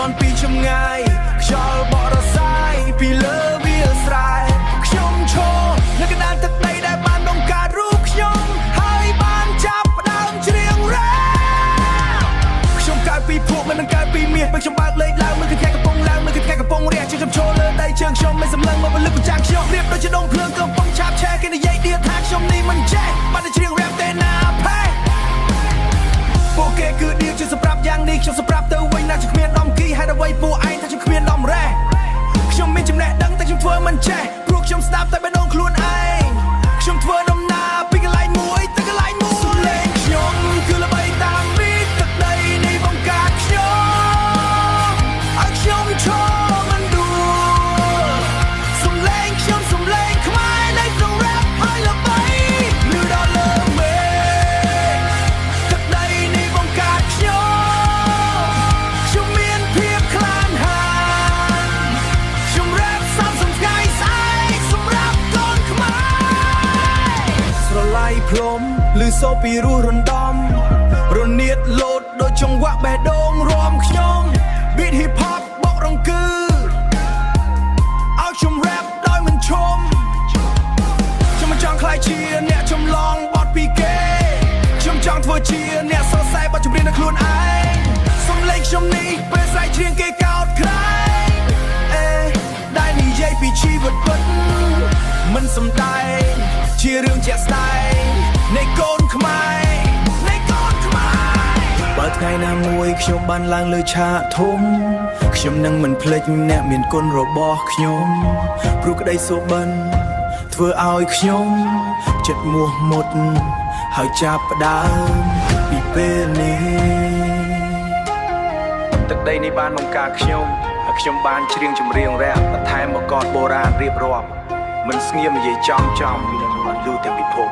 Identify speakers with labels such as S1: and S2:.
S1: នពីចម្ងាយខ្យល់បក់រសាយពីលើវាលស្រែខ្ញុំឈរនៅកណ្ដាលទឹកដីដែលបានបង្កើតរូបខ្ញុំហើយបានចាប់ផ្ដើមច្រៀងរ៉ាខ្ញុំកើតពីភក់មិនកើតពីមាសពេលខ្ញុំបើកលេខឡើងមើលថ្ងៃកំពុងឡើងមើលថ្ងៃកំពុងរះជើងខ្ញុំឈរលើដីជើងខ្ញុំមិនសម្លឹងមកពលឹកប្រចាំខ្ញុំរៀបដូចជាដងភ្លើងកំពុងឆាបឆេះគេនិយាយដៀថាខ្ញុំនេះមិនចេះបានតែច្រៀងរ៉ាប់ទេណាផេពួកគេគឺដៀជាសម្រាប់យ៉ាងនេះខ្ញុំសម្រាប់ទៅវិញណាខ្ញុំគ្មានដំគីហេតុអ្វីពួកឯងថាខ្ញុំគ្មានដំរ៉េះខ្ញុំមានចំណេះដឹងតែខ្ញុំធ្វើមិនចេះព្រោះខ្ញុំស្ដាប់តែបេះដូងខ្លួនឯងខ្ញុំធ្វើដំណើរពីកន្លែងមួយទៅកន្លែងមួយសំឡេងខ្ញុំគឺល្បីតាមពីទឹកដីនេះបង្កើតខ្ញុំឲ្យខ្ញុំឈរមិនដួលសំឡេងខ្ញុំសំឡេងខ្មែរនៃក្នុង rap ឲ្យល្បីលឺដល់លើមេទឹកដីនេះបង្កើតខ្ញុំមានភាពក្លាហានខ្ញុំ rap សំថ្ងៃស្អែកសម្រាប់កូនខ្មែរស្រឡៃភ្លុំឬសូពីរស់រំដំរនៀតលោតដូចចង្វាក់បេះដូងរួមខ្ញុំ beat hip hop បករង្គឺឲ្យខ្ញុំ rap ដោយមិនឈុំខ្ញុំមិនចង់ខ្លាយជាអ្នកចម្លងបទពីគេខ្ញុំចង់ធ្វើជាអ្នកសរសើរបទចម្រៀងដល់ខ្លួនឯងសំឡេងខ្ញុំនេះពេលស្រែកច្រៀងគេកោតក្រែងដែលនិយាយពីជីវិតពិតមិនសំដែងជារឿងជាក់ស្ដែងនៃកូនខ្មែរបើថ្ងៃណាមួយខ្ញុំបានឡើងលើឆាកធំខ្ញុំនឹងមិនភ្លេចអ្នកមានគុណរបស់ខ្ញុំព្រោះក្តីសុបិនធ្វើឲ្យខ្ញុំចិត្តមោះមុតហើយចាប់ផ្ដើមពីពេលនេះទឹកដីនេះបានបង្កើតខ្ញុំហើយខ្ញុំបានច្រៀងចម្រៀងរ៉ាប់បន្ថែមមកកតបុរាណរៀបរាប់មិនស្ងៀមនិយាយចំពីនឹងលឺទាំងពិភព